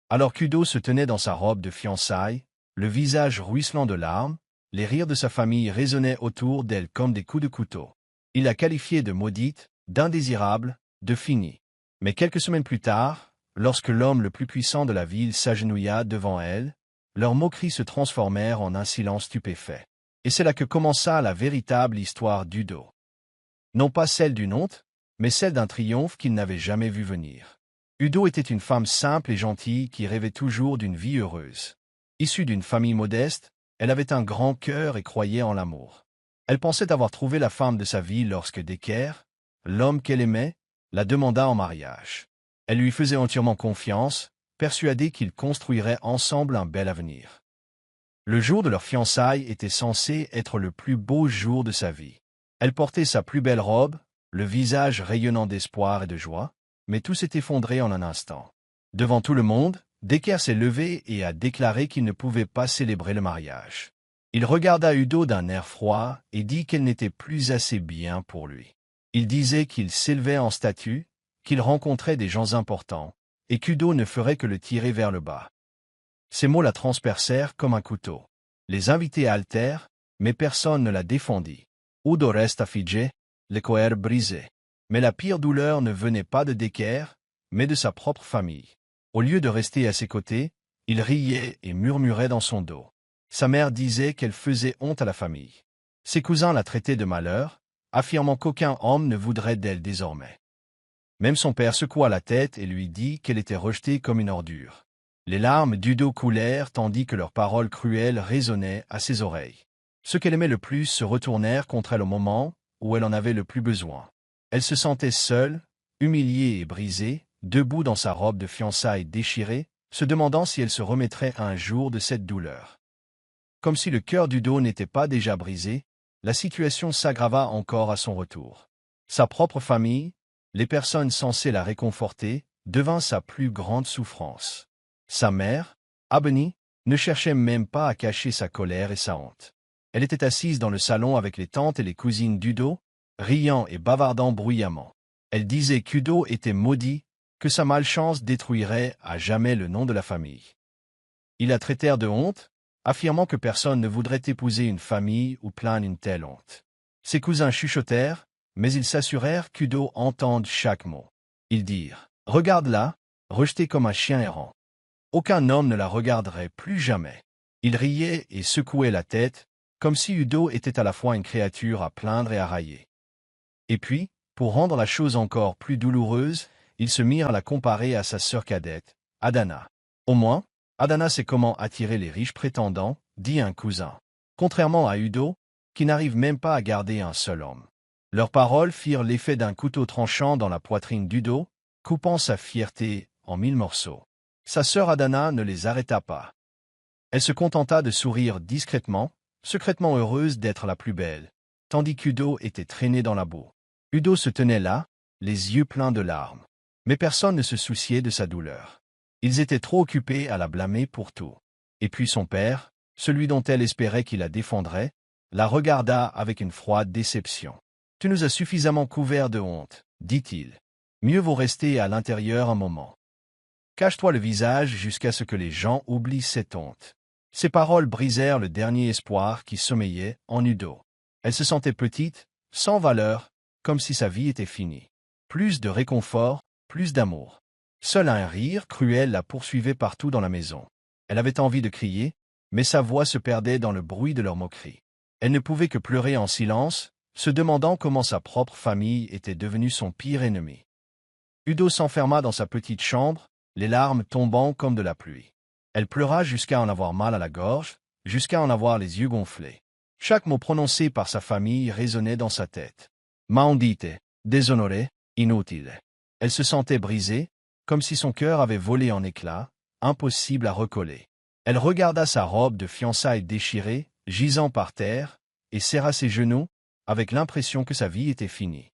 Alors qu'Udo se tenait dans sa robe de fiançailles, le visage ruisselant de larmes, les rires de sa famille résonnaient autour d'elle comme des coups de couteau. Il la qualifiait de maudite, d'indésirable, de finie. Mais quelques semaines plus tard, lorsque l'homme le plus puissant de la ville s'agenouilla devant elle, leurs moqueries se transformèrent en un silence stupéfait. Et c'est là que commença la véritable histoire d'Udo. Non pas celle d'une honte, mais celle d'un triomphe qu'il n'avait jamais vu venir. Udo était une femme simple et gentille qui rêvait toujours d'une vie heureuse. Issue d'une famille modeste, elle avait un grand cœur et croyait en l'amour. Elle pensait avoir trouvé la femme de sa vie lorsque Decker, l'homme qu'elle aimait, la demanda en mariage. Elle lui faisait entièrement confiance, persuadée qu'ils construiraient ensemble un bel avenir. Le jour de leur fiançailles était censé être le plus beau jour de sa vie. Elle portait sa plus belle robe, le visage rayonnant d'espoir et de joie, mais tout s'est effondré en un instant. Devant tout le monde, Decker s'est levé et a déclaré qu'il ne pouvait pas célébrer le mariage. Il regarda Udo d'un air froid et dit qu'elle n'était plus assez bien pour lui. Il disait qu'il s'élevait en statut, qu'il rencontrait des gens importants, et qu'Udo ne ferait que le tirer vers le bas. Ces mots la transpercèrent comme un couteau. Les invités haltèrent, mais personne ne la défendit. Udo resta figé, le cœur brisé. Mais la pire douleur ne venait pas de Decker, mais de sa propre famille. Au lieu de rester à ses côtés, il riait et murmurait dans son dos. Sa mère disait qu'elle faisait honte à la famille. Ses cousins la traitaient de malheur, affirmant qu'aucun homme ne voudrait d'elle désormais. Même son père secoua la tête et lui dit qu'elle était rejetée comme une ordure. Les larmes d'Udo coulèrent tandis que leurs paroles cruelles résonnaient à ses oreilles. Ceux qu'elle aimait le plus se retournèrent contre elle au moment où elle en avait le plus besoin. Elle se sentait seule, humiliée et brisée, debout dans sa robe de fiançailles déchirée, se demandant si elle se remettrait un jour de cette douleur. Comme si le cœur d'Udo n'était pas déjà brisé, la situation s'aggrava encore à son retour. Sa propre famille, les personnes censées la réconforter, devint sa plus grande souffrance. Sa mère, Abeni, ne cherchait même pas à cacher sa colère et sa honte. Elle était assise dans le salon avec les tantes et les cousines d'Udo, riant et bavardant bruyamment. Elle disait qu'Udo était maudit, que sa malchance détruirait à jamais le nom de la famille. Ils la traitèrent de honte, affirmant que personne ne voudrait épouser une famille où plane une telle honte. Ses cousins chuchotèrent, mais ils s'assurèrent qu'Udo entende chaque mot. Ils dirent « Regarde-la, rejetée comme un chien errant. » Aucun homme ne la regarderait plus jamais. Ils riaient et secouaient la tête, comme si Udo était à la fois une créature à plaindre et à railler. Et puis, pour rendre la chose encore plus douloureuse, ils se mirent à la comparer à sa sœur cadette, Adana. Au moins, Adana sait comment attirer les riches prétendants, dit un cousin. Contrairement à Udo, qui n'arrive même pas à garder un seul homme. Leurs paroles firent l'effet d'un couteau tranchant dans la poitrine d'Udo, coupant sa fierté en 1000 morceaux. Sa sœur Adana ne les arrêta pas. Elle se contenta de sourire discrètement, secrètement heureuse d'être la plus belle, tandis qu'Udo était traîné dans la boue. Udo se tenait là, les yeux pleins de larmes. Mais personne ne se souciait de sa douleur. Ils étaient trop occupés à la blâmer pour tout. Et puis son père, celui dont elle espérait qu'il la défendrait, la regarda avec une froide déception. « Tu nous as suffisamment couverts de honte, dit-il. Mieux vaut rester à l'intérieur un moment. Cache-toi le visage jusqu'à ce que les gens oublient cette honte. » Ces paroles brisèrent le dernier espoir qui sommeillait en Udo. Elle se sentait petite, sans valeur, comme si sa vie était finie. Plus de réconfort, plus d'amour. Seul un rire cruel la poursuivait partout dans la maison. Elle avait envie de crier, mais sa voix se perdait dans le bruit de leurs moqueries. Elle ne pouvait que pleurer en silence, se demandant comment sa propre famille était devenue son pire ennemi. Udo s'enferma dans sa petite chambre, les larmes tombant comme de la pluie. Elle pleura jusqu'à en avoir mal à la gorge, jusqu'à en avoir les yeux gonflés. Chaque mot prononcé par sa famille résonnait dans sa tête. Maudite, déshonorée, inutile. Elle se sentait brisée, comme si son cœur avait volé en éclats, impossible à recoller. Elle regarda sa robe de fiançailles déchirée, gisant par terre, et serra ses genoux, avec l'impression que sa vie était finie.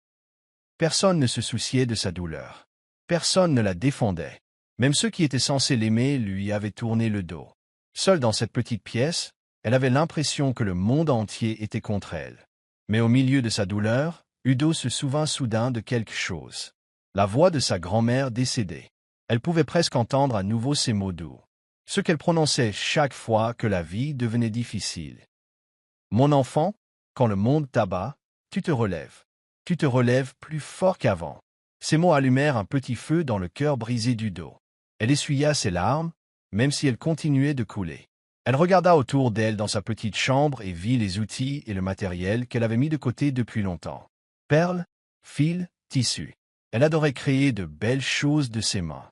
Personne ne se souciait de sa douleur. Personne ne la défendait. Même ceux qui étaient censés l'aimer lui avaient tourné le dos. Seule dans cette petite pièce, elle avait l'impression que le monde entier était contre elle. Mais au milieu de sa douleur, Udo se souvint soudain de quelque chose. La voix de sa grand-mère décédée. Elle pouvait presque entendre à nouveau ces mots doux. Ce qu'elle prononçait chaque fois que la vie devenait difficile. Mon enfant, quand le monde t'abat, tu te relèves. Tu te relèves plus fort qu'avant. Ces mots allumèrent un petit feu dans le cœur brisé d'Udo. Elle essuya ses larmes, même si elles continuaient de couler. Elle regarda autour d'elle dans sa petite chambre et vit les outils et le matériel qu'elle avait mis de côté depuis longtemps. Perles, fils, tissus. Elle adorait créer de belles choses de ses mains.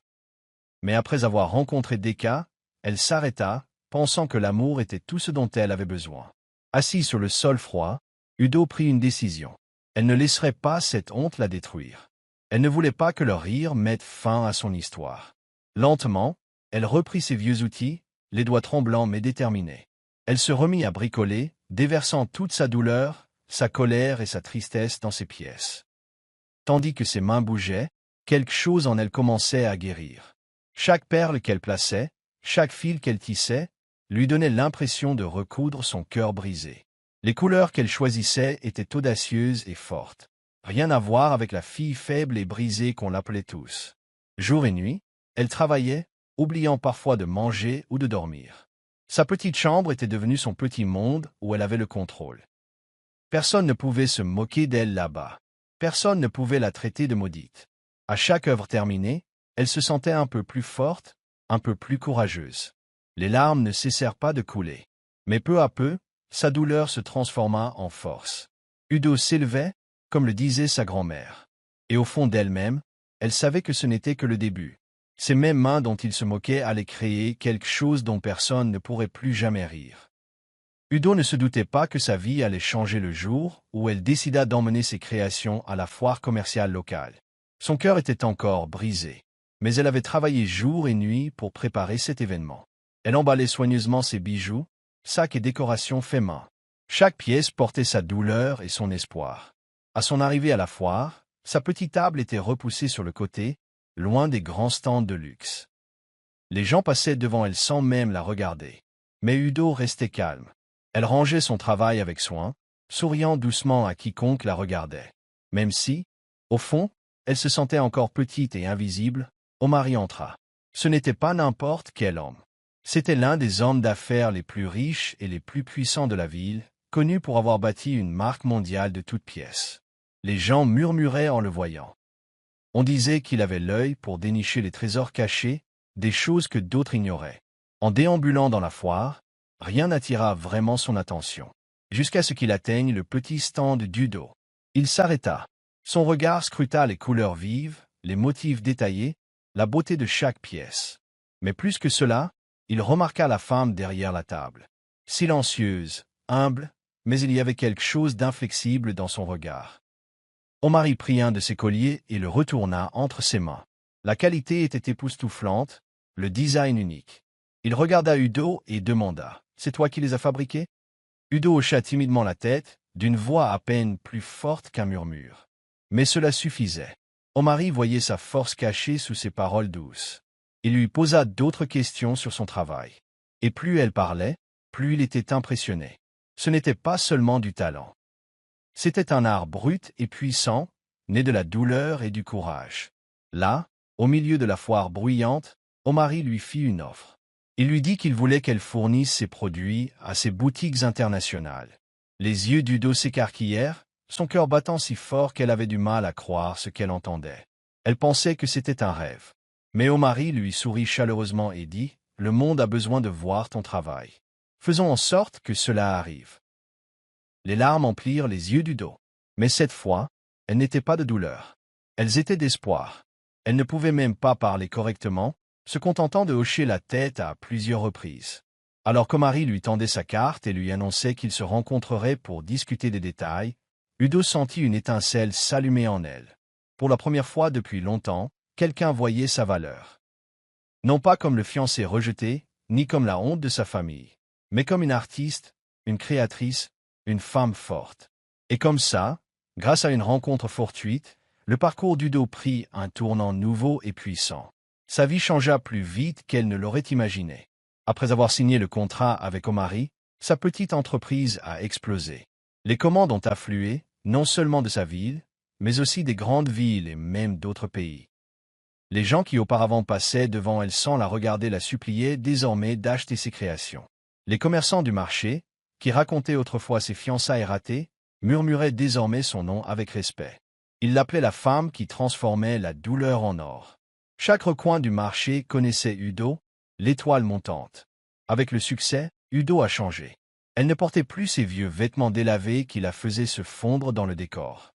Mais après avoir rencontré Deka, elle s'arrêta, pensant que l'amour était tout ce dont elle avait besoin. Assise sur le sol froid, Udo prit une décision. Elle ne laisserait pas cette honte la détruire. Elle ne voulait pas que leur rire mette fin à son histoire. Lentement, elle reprit ses vieux outils, les doigts tremblants mais déterminés. Elle se remit à bricoler, déversant toute sa douleur, sa colère et sa tristesse dans ses pièces. Tandis que ses mains bougeaient, quelque chose en elle commençait à guérir. Chaque perle qu'elle plaçait, chaque fil qu'elle tissait, lui donnait l'impression de recoudre son cœur brisé. Les couleurs qu'elle choisissait étaient audacieuses et fortes. Rien à voir avec la fille faible et brisée qu'on l'appelait tous. Jour et nuit, elle travaillait, oubliant parfois de manger ou de dormir. Sa petite chambre était devenue son petit monde où elle avait le contrôle. Personne ne pouvait se moquer d'elle là-bas. Personne ne pouvait la traiter de maudite. À chaque œuvre terminée, elle se sentait un peu plus forte, un peu plus courageuse. Les larmes ne cessèrent pas de couler. Mais peu à peu, sa douleur se transforma en force. Udo s'élevait, comme le disait sa grand-mère. Et au fond d'elle-même, elle savait que ce n'était que le début. Ces mêmes mains dont il se moquait allaient créer quelque chose dont personne ne pourrait plus jamais rire. Udo ne se doutait pas que sa vie allait changer le jour où elle décida d'emmener ses créations à la foire commerciale locale. Son cœur était encore brisé, mais elle avait travaillé jour et nuit pour préparer cet événement. Elle emballait soigneusement ses bijoux, sacs et décorations faits main. Chaque pièce portait sa douleur et son espoir. À son arrivée à la foire, sa petite table était repoussée sur le côté, loin des grands stands de luxe. Les gens passaient devant elle sans même la regarder. Mais Udo restait calme. Elle rangeait son travail avec soin, souriant doucement à quiconque la regardait. Même si, au fond, elle se sentait encore petite et invisible, Omar y entra. Ce n'était pas n'importe quel homme. C'était l'un des hommes d'affaires les plus riches et les plus puissants de la ville, connu pour avoir bâti une marque mondiale de toutes pièces. Les gens murmuraient en le voyant. On disait qu'il avait l'œil pour dénicher les trésors cachés, des choses que d'autres ignoraient. En déambulant dans la foire, rien n'attira vraiment son attention, jusqu'à ce qu'il atteigne le petit stand d'Udo. Il s'arrêta. Son regard scruta les couleurs vives, les motifs détaillés, la beauté de chaque pièce. Mais plus que cela, il remarqua la femme derrière la table. Silencieuse, humble, mais il y avait quelque chose d'inflexible dans son regard. Omar y prit un de ses colliers et le retourna entre ses mains. La qualité était époustouflante, le design unique. Il regarda Udo et demanda « C'est toi qui les as fabriqués ?» Udo hocha timidement la tête, d'une voix à peine plus forte qu'un murmure. Mais cela suffisait. Omar voyait sa force cachée sous ses paroles douces. Il lui posa d'autres questions sur son travail. Et plus elle parlait, plus il était impressionné. Ce n'était pas seulement du talent. C'était un art brut et puissant, né de la douleur et du courage. Là, au milieu de la foire bruyante, Omar lui fit une offre. Il lui dit qu'il voulait qu'elle fournisse ses produits à ses boutiques internationales. Les yeux d'Udo s'écarquillèrent, son cœur battant si fort qu'elle avait du mal à croire ce qu'elle entendait. Elle pensait que c'était un rêve. Mais Omar lui sourit chaleureusement et dit « Le monde a besoin de voir ton travail. Faisons en sorte que cela arrive. » Les larmes emplirent les yeux d'Udo. Mais cette fois, elles n'étaient pas de douleur. Elles étaient d'espoir. Elle ne pouvait même pas parler correctement, se contentant de hocher la tête à plusieurs reprises. Alors qu'Omar lui tendait sa carte et lui annonçait qu'ils se rencontreraient pour discuter des détails, Udo sentit une étincelle s'allumer en elle. Pour la première fois depuis longtemps, quelqu'un voyait sa valeur. Non pas comme le fiancé rejeté, ni comme la honte de sa famille, mais comme une artiste, une créatrice, une femme forte. Et comme ça, grâce à une rencontre fortuite, le parcours d'Udo prit un tournant nouveau et puissant. Sa vie changea plus vite qu'elle ne l'aurait imaginé. Après avoir signé le contrat avec Omar, sa petite entreprise a explosé. Les commandes ont afflué, non seulement de sa ville, mais aussi des grandes villes et même d'autres pays. Les gens qui auparavant passaient devant elle sans la regarder la suppliaient désormais d'acheter ses créations. Les commerçants du marché, qui racontaient autrefois ses fiançailles ratées, murmuraient désormais son nom avec respect. Ils l'appelaient la femme qui transformait la douleur en or. Chaque recoin du marché connaissait Udo, l'étoile montante. Avec le succès, Udo a changé. Elle ne portait plus ses vieux vêtements délavés qui la faisaient se fondre dans le décor.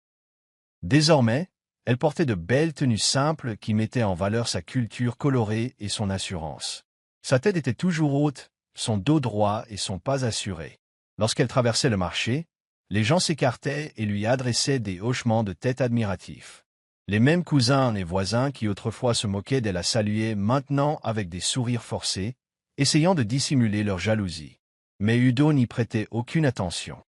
Désormais, elle portait de belles tenues simples qui mettaient en valeur sa culture colorée et son assurance. Sa tête était toujours haute, son dos droit et son pas assuré. Lorsqu'elle traversait le marché, les gens s'écartaient et lui adressaient des hochements de tête admiratifs. Les mêmes cousins et voisins qui autrefois se moquaient de la saluaient maintenant avec des sourires forcés, essayant de dissimuler leur jalousie. Mais Udo n'y prêtait aucune attention.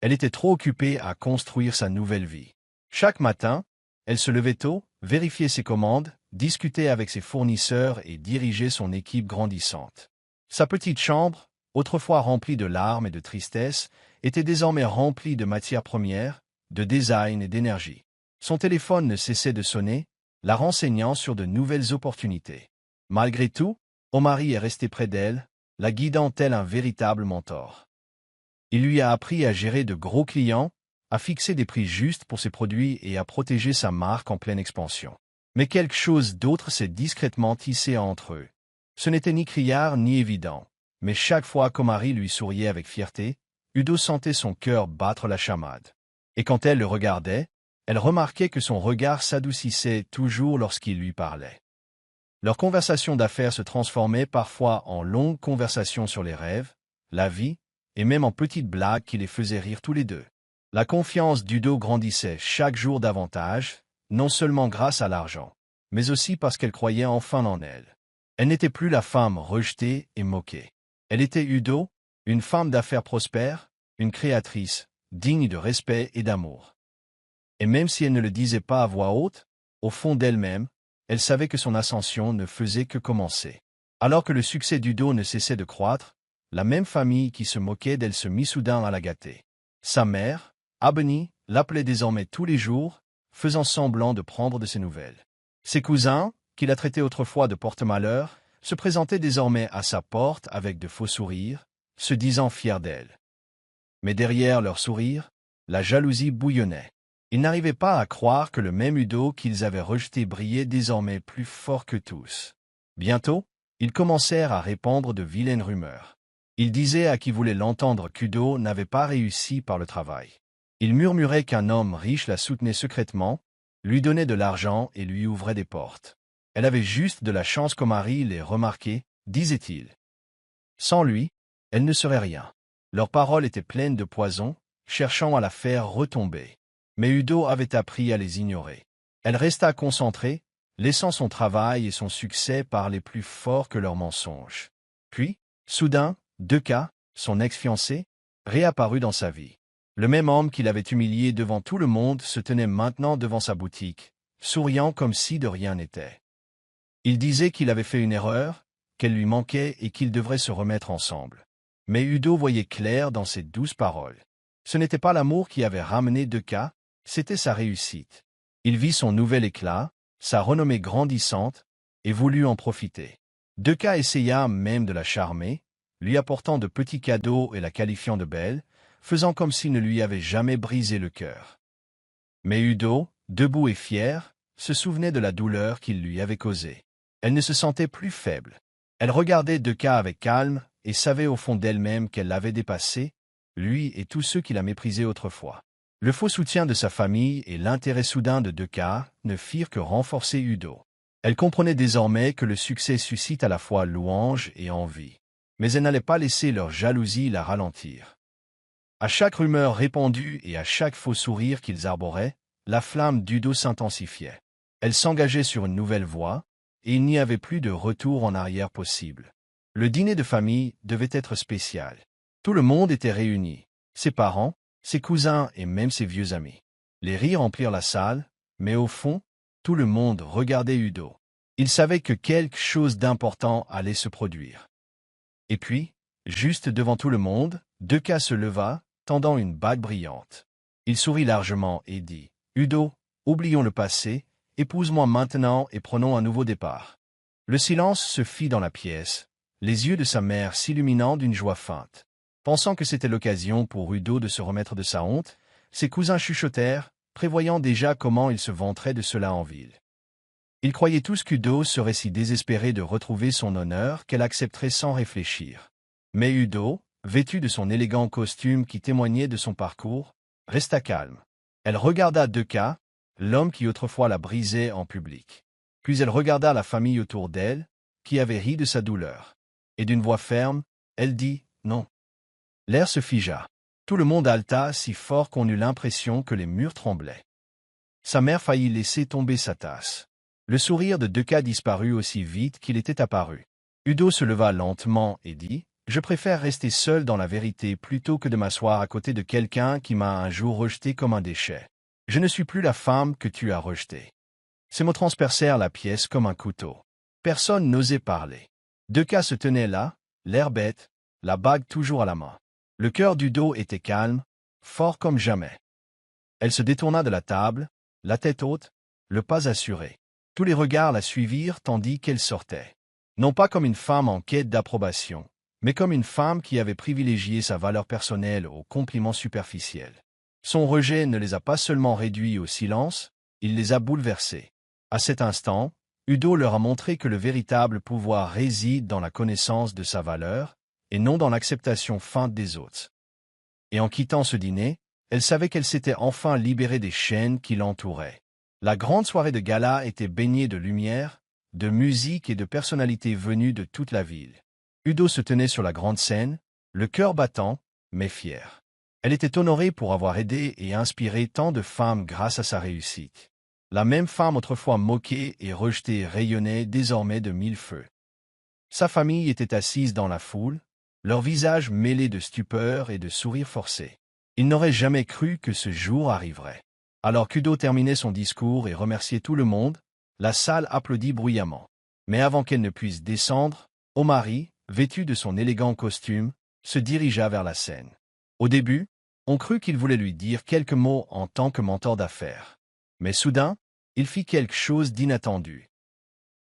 Elle était trop occupée à construire sa nouvelle vie. Chaque matin, elle se levait tôt, vérifiait ses commandes, discutait avec ses fournisseurs et dirigeait son équipe grandissante. Sa petite chambre, autrefois remplie de larmes et de tristesse, était désormais remplie de matières premières, de design et d'énergie. Son téléphone ne cessait de sonner, la renseignant sur de nouvelles opportunités. Malgré tout, Omari est resté près d'elle, la guidant tel un véritable mentor. Il lui a appris à gérer de gros clients, à fixer des prix justes pour ses produits et à protéger sa marque en pleine expansion. Mais quelque chose d'autre s'est discrètement tissé entre eux. Ce n'était ni criard ni évident, mais chaque fois qu'Omari lui souriait avec fierté, Udo sentait son cœur battre la chamade. Et quand elle le regardait, elle remarquait que son regard s'adoucissait toujours lorsqu'il lui parlait. Leur conversation d'affaires se transformait parfois en longues conversations sur les rêves, la vie, et même en petites blagues qui les faisaient rire tous les deux. La confiance d'Udo grandissait chaque jour davantage, non seulement grâce à l'argent, mais aussi parce qu'elle croyait enfin en elle. Elle n'était plus la femme rejetée et moquée. Elle était Udo, une femme d'affaires prospère, une créatrice, digne de respect et d'amour. Et même si elle ne le disait pas à voix haute, au fond d'elle-même, elle savait que son ascension ne faisait que commencer. Alors que le succès d'Udo ne cessait de croître, la même famille qui se moquait d'elle se mit soudain à la gâter. Sa mère, Abeni, l'appelait désormais tous les jours, faisant semblant de prendre de ses nouvelles. Ses cousins, qui la traitaient autrefois de porte-malheur, se présentaient désormais à sa porte avec de faux sourires, se disant fiers d'elle. Mais derrière leurs sourires, la jalousie bouillonnait. Ils n'arrivaient pas à croire que le même Udo qu'ils avaient rejeté brillait désormais plus fort que tous. Bientôt, ils commencèrent à répandre de vilaines rumeurs. Ils disaient à qui voulait l'entendre qu'Udo n'avait pas réussi par le travail. Ils murmuraient qu'un homme riche la soutenait secrètement, lui donnait de l'argent et lui ouvrait des portes. Elle avait juste de la chance qu'Omari les remarquait, disait-il. Sans lui, elle ne serait rien. Leurs paroles étaient pleines de poison, cherchant à la faire retomber. Mais Udo avait appris à les ignorer. Elle resta concentrée, laissant son travail et son succès parler plus fort que leurs mensonges. Puis, soudain, Deka, son ex-fiancé, réapparut dans sa vie. Le même homme qui l'avait humilié devant tout le monde se tenait maintenant devant sa boutique, souriant comme si de rien n'était. Il disait qu'il avait fait une erreur, qu'elle lui manquait et qu'ils devraient se remettre ensemble. Mais Udo voyait clair dans ses douces paroles. Ce n'était pas l'amour qui avait ramené Deka, c'était sa réussite. Il vit son nouvel éclat, sa renommée grandissante, et voulut en profiter. Deka essaya même de la charmer, lui apportant de petits cadeaux et la qualifiant de belle, faisant comme s'il ne lui avait jamais brisé le cœur. Mais Udo, debout et fier, se souvenait de la douleur qu'il lui avait causée. Elle ne se sentait plus faible. Elle regardait Deka avec calme et savait au fond d'elle-même qu'elle l'avait dépassé, lui et tous ceux qui la méprisaient autrefois. Le faux soutien de sa famille et l'intérêt soudain de Deka ne firent que renforcer Udo. Elle comprenait désormais que le succès suscite à la fois louange et envie. Mais elle n'allait pas laisser leur jalousie la ralentir. À chaque rumeur répandue et à chaque faux sourire qu'ils arboraient, la flamme d'Udo s'intensifiait. Elle s'engageait sur une nouvelle voie, et il n'y avait plus de retour en arrière possible. Le dîner de famille devait être spécial. Tout le monde était réuni, ses parents, ses cousins et même ses vieux amis. Les rires emplirent la salle, mais au fond, tout le monde regardait Udo. Il savait que quelque chose d'important allait se produire. Et puis, juste devant tout le monde, Deka se leva, tendant une bague brillante. Il sourit largement et dit « Udo, oublions le passé épouse-moi maintenant et prenons un nouveau départ. Le silence se fit dans la pièce, les yeux de sa mère s'illuminant d'une joie feinte. Pensant que c'était l'occasion pour Udo de se remettre de sa honte, ses cousins chuchotèrent, prévoyant déjà comment il se vanterait de cela en ville. Ils croyaient tous qu'Udo serait si désespéré de retrouver son honneur qu'elle accepterait sans réfléchir. Mais Udo, vêtu de son élégant costume qui témoignait de son parcours, resta calme. Elle regarda Deka, l'homme qui autrefois la brisait en public. Puis elle regarda la famille autour d'elle, qui avait ri de sa douleur. Et d'une voix ferme, elle dit « Non ». L'air se figea. Tout le monde haleta si fort qu'on eut l'impression que les murs tremblaient. Sa mère faillit laisser tomber sa tasse. Le sourire de Deka disparut aussi vite qu'il était apparu. Udo se leva lentement et dit « Je préfère rester seul dans la vérité plutôt que de m'asseoir à côté de quelqu'un qui m'a un jour rejeté comme un déchet. Je ne suis plus la femme que tu as rejetée. » Ces mots transpercèrent la pièce comme un couteau. Personne n'osait parler. Deka se tenait là, l'air bête, la bague toujours à la main. Le cœur d'Udo était calme, fort comme jamais. Elle se détourna de la table, la tête haute, le pas assuré. Tous les regards la suivirent tandis qu'elle sortait. Non pas comme une femme en quête d'approbation, mais comme une femme qui avait privilégié sa valeur personnelle aux compliments superficiels. Son rejet ne les a pas seulement réduits au silence, il les a bouleversés. À cet instant, Udo leur a montré que le véritable pouvoir réside dans la connaissance de sa valeur, et non dans l'acceptation feinte des autres. Et en quittant ce dîner, elle savait qu'elle s'était enfin libérée des chaînes qui l'entouraient. La grande soirée de gala était baignée de lumière, de musique et de personnalités venues de toute la ville. Udo se tenait sur la grande scène, le cœur battant, mais fier. Elle était honorée pour avoir aidé et inspiré tant de femmes grâce à sa réussite. La même femme autrefois moquée et rejetée rayonnait désormais de mille feux. Sa famille était assise dans la foule, leurs visages mêlés de stupeur et de sourires forcés. Ils n'auraient jamais cru que ce jour arriverait. Alors qu'Udo terminait son discours et remerciait tout le monde, la salle applaudit bruyamment. Mais avant qu'elle ne puisse descendre, Omari, vêtu de son élégant costume, se dirigea vers la scène. Au début, on crut qu'il voulait lui dire quelques mots en tant que mentor d'affaires. Mais soudain, il fit quelque chose d'inattendu.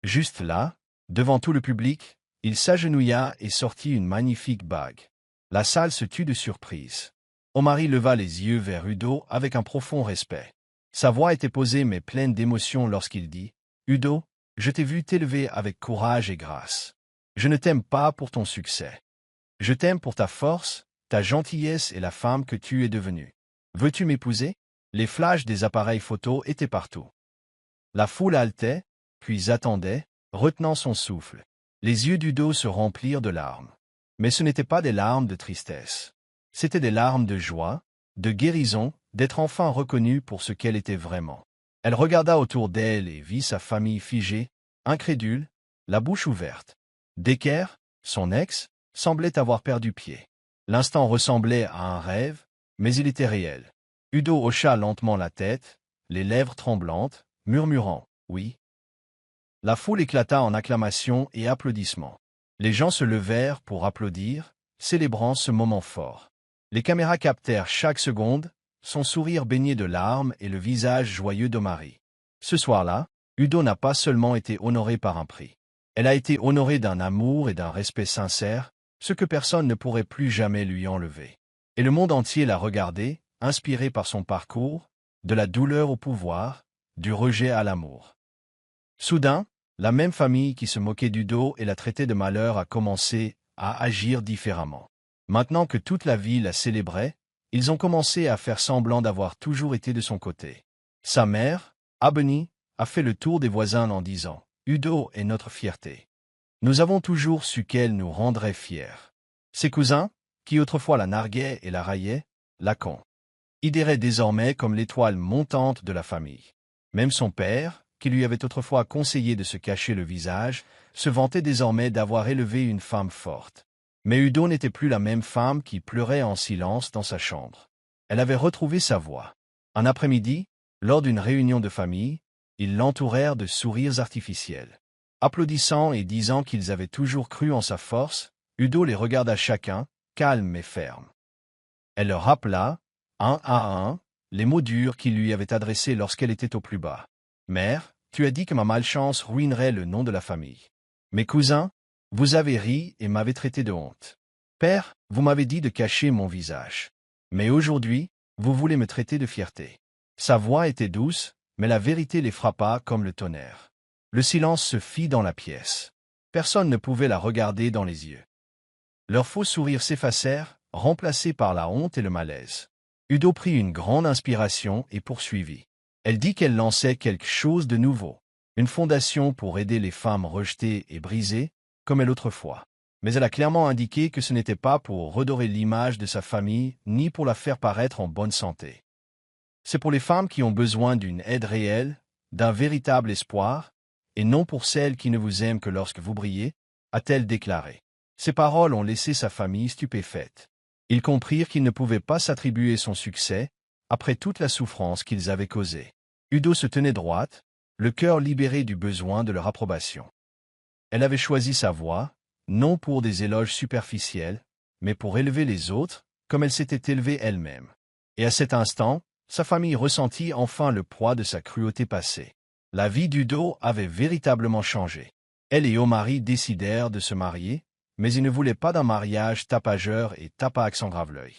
Juste là, devant tout le public, il s'agenouilla et sortit une magnifique bague. La salle se tut de surprise. Omari leva les yeux vers Udo avec un profond respect. Sa voix était posée mais pleine d'émotion lorsqu'il dit « Udo, je t'ai vu t'élever avec courage et grâce. Je ne t'aime pas pour ton succès. Je t'aime pour ta force, ta gentillesse et la femme que tu es devenue. Veux-tu m'épouser ?» Les flashs des appareils photo étaient partout. La foule haletait, puis attendait, retenant son souffle. Les yeux d'Udo se remplirent de larmes. Mais ce n'étaient pas des larmes de tristesse. C'étaient des larmes de joie, de guérison, d'être enfin reconnue pour ce qu'elle était vraiment. Elle regarda autour d'elle et vit sa famille figée, incrédule, la bouche ouverte. Decker, son ex, semblait avoir perdu pied. L'instant ressemblait à un rêve, mais il était réel. Udo hocha lentement la tête, les lèvres tremblantes, murmurant « Oui ». La foule éclata en acclamations et applaudissements. Les gens se levèrent pour applaudir, célébrant ce moment fort. Les caméras captèrent chaque seconde, son sourire baigné de larmes et le visage joyeux d'Omari. Ce soir-là, Udo n'a pas seulement été honorée par un prix. Elle a été honorée d'un amour et d'un respect sincères, ce que personne ne pourrait plus jamais lui enlever. Et le monde entier l'a regardée, inspiré par son parcours, de la douleur au pouvoir, du rejet à l'amour. Soudain, la même famille qui se moquait d'Udo et la traitait de malheur a commencé à agir différemment. Maintenant que toute la ville la célébrait, ils ont commencé à faire semblant d'avoir toujours été de son côté. Sa mère, Abeni, a fait le tour des voisins en disant « Udo est notre fierté. Nous avons toujours su qu'elle nous rendrait fiers. » Ses cousins, qui autrefois la narguaient et la raillaient, la considéraient désormais comme l'étoile montante de la famille. Même son père, qui lui avait autrefois conseillé de se cacher le visage, se vantait désormais d'avoir élevé une femme forte. Mais Udo n'était plus la même femme qui pleurait en silence dans sa chambre. Elle avait retrouvé sa voix. Un après-midi, lors d'une réunion de famille, ils l'entourèrent de sourires artificiels. Applaudissant et disant qu'ils avaient toujours cru en sa force, Udo les regarda chacun, calme mais ferme. Elle leur rappela, un à un, les mots durs qu'il lui avait adressés lorsqu'elle était au plus bas. « Mère, tu as dit que ma malchance ruinerait le nom de la famille. Mes cousins, vous avez ri et m'avez traité de honte. Père, vous m'avez dit de cacher mon visage. Mais aujourd'hui, vous voulez me traiter de fierté. » Sa voix était douce, mais la vérité les frappa comme le tonnerre. Le silence se fit dans la pièce. Personne ne pouvait la regarder dans les yeux. Leurs faux sourires s'effacèrent, remplacés par la honte et le malaise. Udo prit une grande inspiration et poursuivit. Elle dit qu'elle lançait quelque chose de nouveau. Une fondation pour aider les femmes rejetées et brisées, comme elle autrefois. Mais elle a clairement indiqué que ce n'était pas pour redorer l'image de sa famille, ni pour la faire paraître en bonne santé. C'est pour les femmes qui ont besoin d'une aide réelle, d'un véritable espoir, et non pour celles qui ne vous aiment que lorsque vous brillez, a-t-elle déclaré. Ces paroles ont laissé sa famille stupéfaite. Ils comprirent qu'ils ne pouvaient pas s'attribuer son succès, après toute la souffrance qu'ils avaient causée. Udo se tenait droite, le cœur libéré du besoin de leur approbation. Elle avait choisi sa voie, non pour des éloges superficiels, mais pour élever les autres, comme elle s'était élevée elle-même. Et à cet instant, sa famille ressentit enfin le poids de sa cruauté passée. La vie d'Udo avait véritablement changé. Elle et Omari décidèrent de se marier, mais ils ne voulaient pas d'un mariage tapageur et tapa-accent grave-l'œil.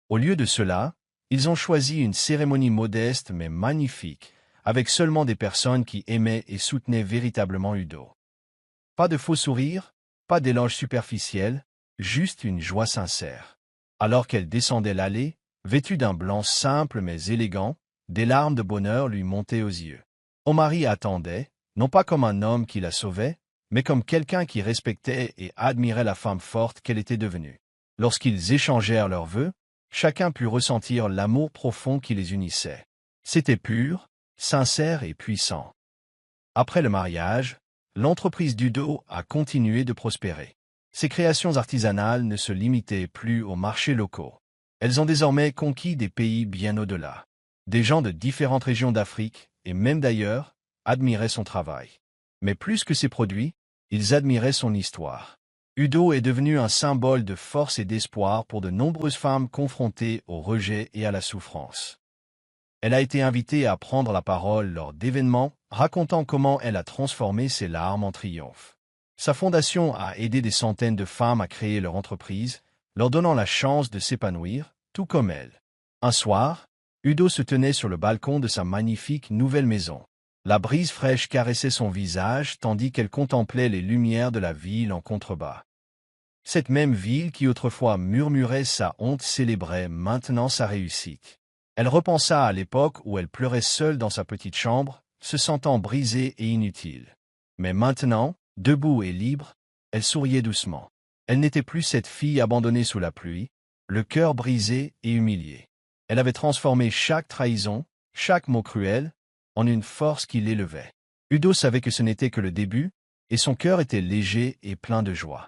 Au lieu de cela, ils ont choisi une cérémonie modeste mais magnifique, avec seulement des personnes qui aimaient et soutenaient véritablement Udo. Pas de faux sourires, pas d'éloges superficiels, juste une joie sincère. Alors qu'elle descendait l'allée, vêtue d'un blanc simple mais élégant, des larmes de bonheur lui montaient aux yeux. Omari attendait, non pas comme un homme qui la sauvait, mais comme quelqu'un qui respectait et admirait la femme forte qu'elle était devenue. Lorsqu'ils échangèrent leurs vœux, chacun put ressentir l'amour profond qui les unissait. C'était pur, sincère et puissant. Après le mariage, l'entreprise d'Udo a continué de prospérer. Ses créations artisanales ne se limitaient plus aux marchés locaux. Elles ont désormais conquis des pays bien au-delà. Des gens de différentes régions d'Afrique, et même d'ailleurs, admiraient son travail. Mais plus que ses produits, ils admiraient son histoire. Udo est devenu un symbole de force et d'espoir pour de nombreuses femmes confrontées au rejet et à la souffrance. Elle a été invitée à prendre la parole lors d'événements, racontant comment elle a transformé ses larmes en triomphe. Sa fondation a aidé des centaines de femmes à créer leur entreprise, leur donnant la chance de s'épanouir, tout comme elle. Un soir, Udo se tenait sur le balcon de sa magnifique nouvelle maison. La brise fraîche caressait son visage tandis qu'elle contemplait les lumières de la ville en contrebas. Cette même ville qui autrefois murmurait sa honte célébrait maintenant sa réussite. Elle repensa à l'époque où elle pleurait seule dans sa petite chambre, se sentant brisée et inutile. Mais maintenant, debout et libre, elle souriait doucement. Elle n'était plus cette fille abandonnée sous la pluie, le cœur brisé et humilié. Elle avait transformé chaque trahison, chaque mot cruel, en une force qui l'élevait. Udo savait que ce n'était que le début, et son cœur était léger et plein de joie.